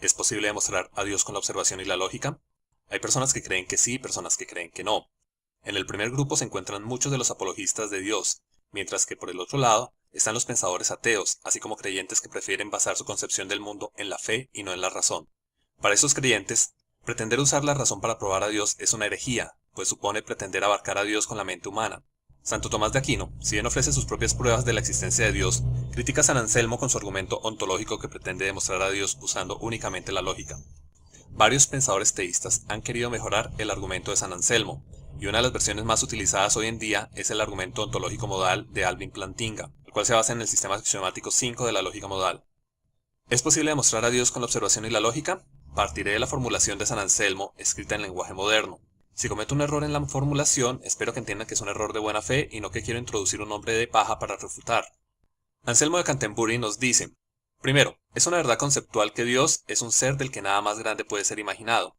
¿Es posible demostrar a Dios con la observación y la lógica? Hay personas que creen que sí y personas que creen que no. En el primer grupo se encuentran muchos de los apologistas de Dios, mientras que por el otro lado están los pensadores ateos, así como creyentes que prefieren basar su concepción del mundo en la fe y no en la razón. Para esos creyentes, pretender usar la razón para probar a Dios es una herejía, pues supone pretender abarcar a Dios con la mente humana. Santo Tomás de Aquino, si bien ofrece sus propias pruebas de la existencia de Dios, critica a San Anselmo con su argumento ontológico que pretende demostrar a Dios usando únicamente la lógica. Varios pensadores teístas han querido mejorar el argumento de San Anselmo, y una de las versiones más utilizadas hoy en día es el argumento ontológico modal de Alvin Plantinga, el cual se basa en el sistema axiomático 5 de la lógica modal. ¿Es posible demostrar a Dios con la observación y la lógica? Partiré de la formulación de San Anselmo, escrita en lenguaje moderno. Si cometo un error en la formulación, espero que entiendan que es un error de buena fe y no que quiero introducir un nombre de paja para refutar. Anselmo de Canterbury nos dice: primero, es una verdad conceptual que Dios es un ser del que nada más grande puede ser imaginado.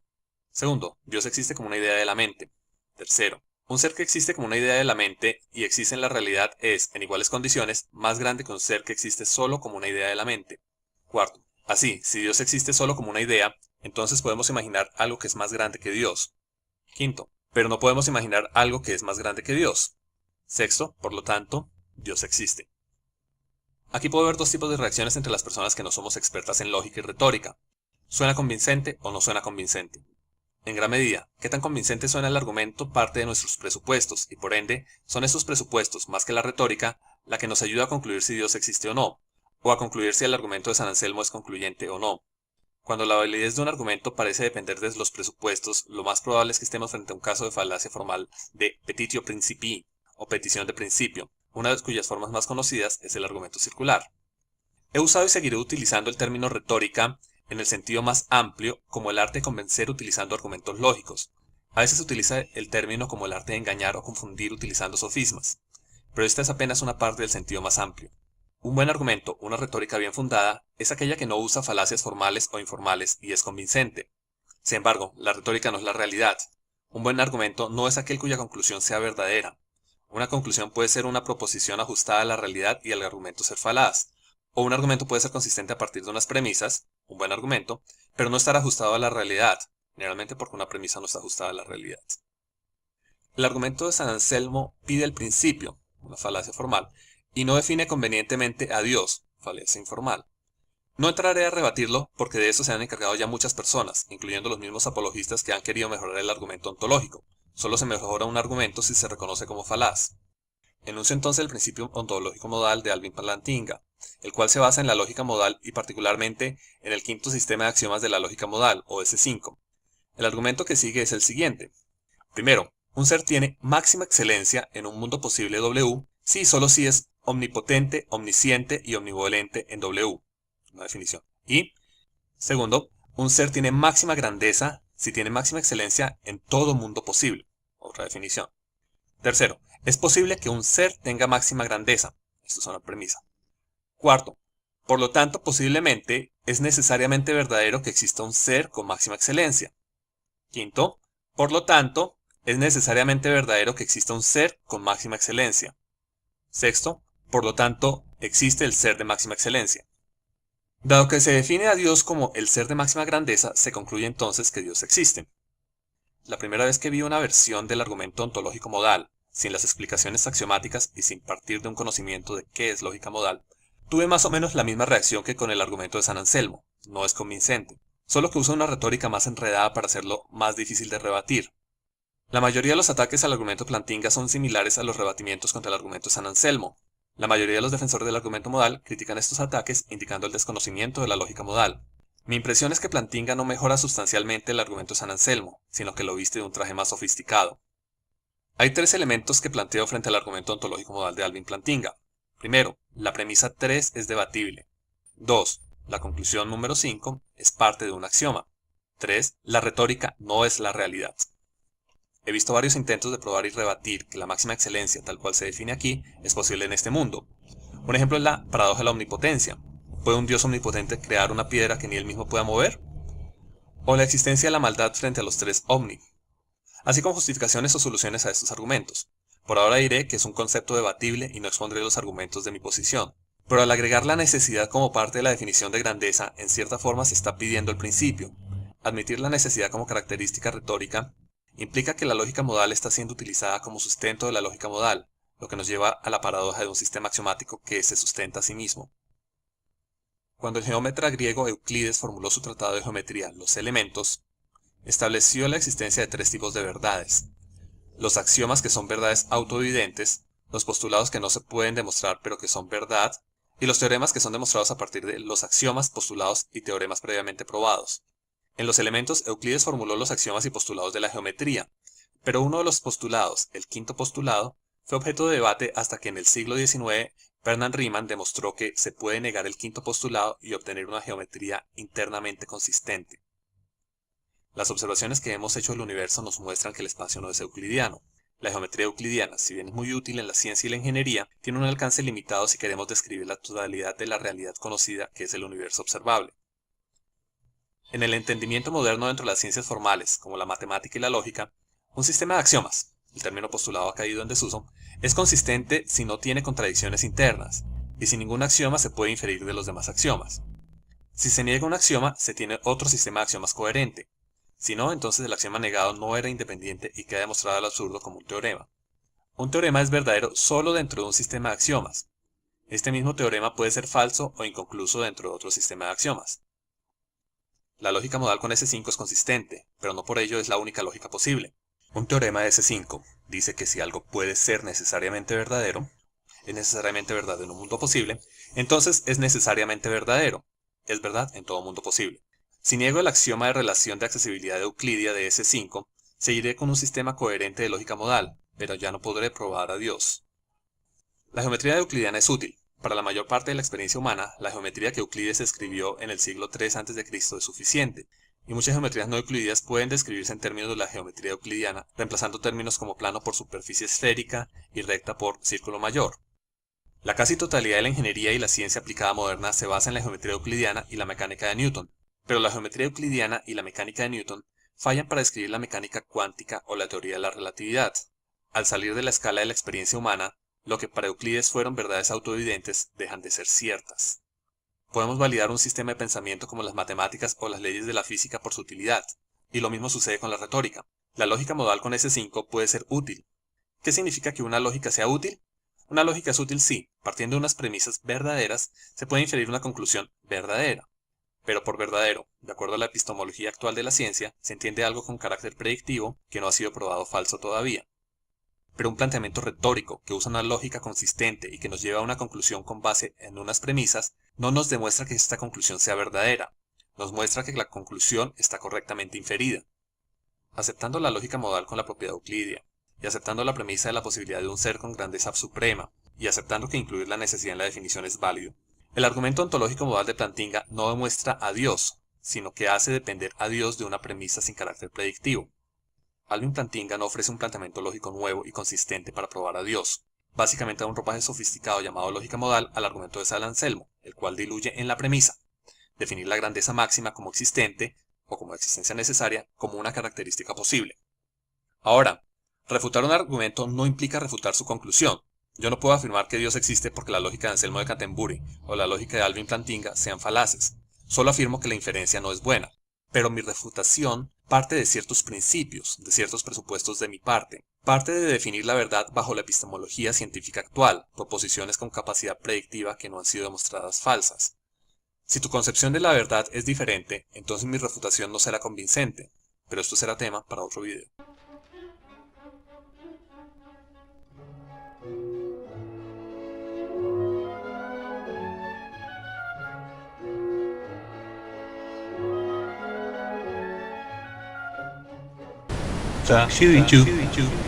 Segundo, Dios existe como una idea de la mente. Tercero, un ser que existe como una idea de la mente y existe en la realidad es, en iguales condiciones, más grande que un ser que existe solo como una idea de la mente. Cuarto, así, si Dios existe solo como una idea, entonces podemos imaginar algo que es más grande que Dios. Quinto, pero no podemos imaginar algo que es más grande que Dios. Sexto, por lo tanto, Dios existe. Aquí puedo ver dos tipos de reacciones entre las personas que no somos expertas en lógica y retórica. ¿Suena convincente o no suena convincente? En gran medida, qué tan convincente suena el argumento parte de nuestros presupuestos, y por ende, son estos presupuestos, más que la retórica, la que nos ayuda a concluir si Dios existe o no, o a concluir si el argumento de San Anselmo es concluyente o no. Cuando la validez de un argumento parece depender de los presupuestos, lo más probable es que estemos frente a un caso de falacia formal de petitio principii, o petición de principio, una de cuyas formas más conocidas es el argumento circular. He usado y seguiré utilizando el término retórica en el sentido más amplio como el arte de convencer utilizando argumentos lógicos. A veces se utiliza el término como el arte de engañar o confundir utilizando sofismas, pero esta es apenas una parte del sentido más amplio. Un buen argumento, una retórica bien fundada, es aquella que no usa falacias formales o informales y es convincente. Sin embargo, la retórica no es la realidad. Un buen argumento no es aquel cuya conclusión sea verdadera. Una conclusión puede ser una proposición ajustada a la realidad y el argumento ser falaz. O un argumento puede ser consistente a partir de unas premisas, un buen argumento, pero no estar ajustado a la realidad, generalmente porque una premisa no está ajustada a la realidad. El argumento de San Anselmo pide el principio, una falacia formal, y no define convenientemente a Dios, falacia informal. No entraré a rebatirlo porque de eso se han encargado ya muchas personas, incluyendo los mismos apologistas que han querido mejorar el argumento ontológico. Solo se mejora un argumento si se reconoce como falaz. Enuncio entonces el principio ontológico modal de Alvin Plantinga, el cual se basa en la lógica modal y particularmente en el quinto sistema de axiomas de la lógica modal, o S5. El argumento que sigue es el siguiente. Primero, un ser tiene máxima excelencia en un mundo posible W si y solo si es omnipotente, omnisciente y omnivolente en W. Una definición. Y, segundo, un ser tiene máxima grandeza si tiene máxima excelencia en todo mundo posible. Otra definición. Tercero, es posible que un ser tenga máxima grandeza. Esto es una premisa. Cuarto, por lo tanto, posiblemente es necesariamente verdadero que exista un ser con máxima excelencia. Quinto, por lo tanto, es necesariamente verdadero que exista un ser con máxima excelencia. Sexto, por lo tanto, existe el ser de máxima excelencia. Dado que se define a Dios como el ser de máxima grandeza, se concluye entonces que Dios existe. La primera vez que vi una versión del argumento ontológico modal, sin las explicaciones axiomáticas y sin partir de un conocimiento de qué es lógica modal, tuve más o menos la misma reacción que con el argumento de San Anselmo. No es convincente, solo que usa una retórica más enredada para hacerlo más difícil de rebatir. La mayoría de los ataques al argumento Plantinga son similares a los rebatimientos contra el argumento de San Anselmo. La mayoría de los defensores del argumento modal critican estos ataques indicando el desconocimiento de la lógica modal. Mi impresión es que Plantinga no mejora sustancialmente el argumento de San Anselmo, sino que lo viste de un traje más sofisticado. Hay tres elementos que planteo frente al argumento ontológico modal de Alvin Plantinga. Primero, la premisa 3 es debatible. 2. La conclusión número 5 es parte de un axioma. 3. La retórica no es la realidad. He visto varios intentos de probar y rebatir que la máxima excelencia, tal cual se define aquí, es posible en este mundo. Un ejemplo es la paradoja de la omnipotencia. ¿Puede un Dios omnipotente crear una piedra que ni él mismo pueda mover? O la existencia de la maldad frente a los tres omni. Así como justificaciones o soluciones a estos argumentos. Por ahora diré que es un concepto debatible y no expondré los argumentos de mi posición. Pero al agregar la necesidad como parte de la definición de grandeza, en cierta forma se está pidiendo el principio. Admitir la necesidad como característica retórica implica que la lógica modal está siendo utilizada como sustento de la lógica modal, lo que nos lleva a la paradoja de un sistema axiomático que se sustenta a sí mismo. Cuando el geómetra griego Euclides formuló su tratado de geometría, Los Elementos, estableció la existencia de tres tipos de verdades: los axiomas, que son verdades autoevidentes; los postulados, que no se pueden demostrar pero que son verdad; y los teoremas, que son demostrados a partir de los axiomas, postulados y teoremas previamente probados. En Los Elementos, Euclides formuló los axiomas y postulados de la geometría, pero uno de los postulados, el quinto postulado, fue objeto de debate hasta que en el siglo XIX Bernard Riemann demostró que se puede negar el quinto postulado y obtener una geometría internamente consistente. Las observaciones que hemos hecho del universo nos muestran que el espacio no es euclidiano. La geometría euclidiana, si bien es muy útil en la ciencia y la ingeniería, tiene un alcance limitado si queremos describir la totalidad de la realidad conocida, que es el universo observable. En el entendimiento moderno dentro de las ciencias formales, como la matemática y la lógica, un sistema de axiomas, el término postulado ha caído en desuso, es consistente si no tiene contradicciones internas, y sin ningún axioma se puede inferir de los demás axiomas. Si se niega un axioma, se tiene otro sistema de axiomas coherente. Si no, entonces el axioma negado no era independiente y queda demostrado al absurdo como un teorema. Un teorema es verdadero solo dentro de un sistema de axiomas. Este mismo teorema puede ser falso o inconcluso dentro de otro sistema de axiomas. La lógica modal con S5 es consistente, pero no por ello es la única lógica posible. Un teorema de S5 dice que si algo puede ser necesariamente verdadero, es necesariamente verdad en un mundo posible, entonces es necesariamente verdadero. Es verdad en todo mundo posible. Si niego el axioma de relación de accesibilidad euclidia de S5, seguiré con un sistema coherente de lógica modal, pero ya no podré probar a Dios. La geometría euclidiana es útil. Para la mayor parte de la experiencia humana, la geometría que Euclides escribió en el siglo III a.C. es suficiente, y muchas geometrías no euclidianas pueden describirse en términos de la geometría euclidiana, reemplazando términos como plano por superficie esférica y recta por círculo mayor. La casi totalidad de la ingeniería y la ciencia aplicada moderna se basa en la geometría euclidiana y la mecánica de Newton, pero la geometría euclidiana y la mecánica de Newton fallan para describir la mecánica cuántica o la teoría de la relatividad. Al salir de la escala de la experiencia humana, lo que para Euclides fueron verdades autoevidentes dejan de ser ciertas. Podemos validar un sistema de pensamiento como las matemáticas o las leyes de la física por su utilidad, y lo mismo sucede con la retórica. La lógica modal con S5 puede ser útil. ¿Qué significa que una lógica sea útil? Una lógica es útil si, partiendo de unas premisas verdaderas, se puede inferir una conclusión verdadera. Pero por verdadero, de acuerdo a la epistemología actual de la ciencia, se entiende algo con carácter predictivo que no ha sido probado falso todavía. Pero un planteamiento retórico que usa una lógica consistente y que nos lleva a una conclusión con base en unas premisas, no nos demuestra que esta conclusión sea verdadera, nos muestra que la conclusión está correctamente inferida. Aceptando la lógica modal con la propiedad euclidia, y aceptando la premisa de la posibilidad de un ser con grandeza suprema, y aceptando que incluir la necesidad en la definición es válido, el argumento ontológico modal de Plantinga no demuestra a Dios, sino que hace depender a Dios de una premisa sin carácter predictivo. Alvin Plantinga no ofrece un planteamiento lógico nuevo y consistente para probar a Dios. Básicamente da un ropaje sofisticado llamado lógica modal al argumento de San Anselmo, el cual diluye en la premisa: definir la grandeza máxima como existente, o como existencia necesaria, como una característica posible. Ahora, refutar un argumento no implica refutar su conclusión. Yo no puedo afirmar que Dios existe porque la lógica de Anselmo de Canterbury o la lógica de Alvin Plantinga sean falaces. Solo afirmo que la inferencia no es buena. Pero mi refutación parte de ciertos principios, de ciertos presupuestos de mi parte. Parte de definir la verdad bajo la epistemología científica actual, proposiciones con capacidad predictiva que no han sido demostradas falsas. Si tu concepción de la verdad es diferente, entonces mi refutación no será convincente, pero esto será tema para otro video. Talk Shooty Choo.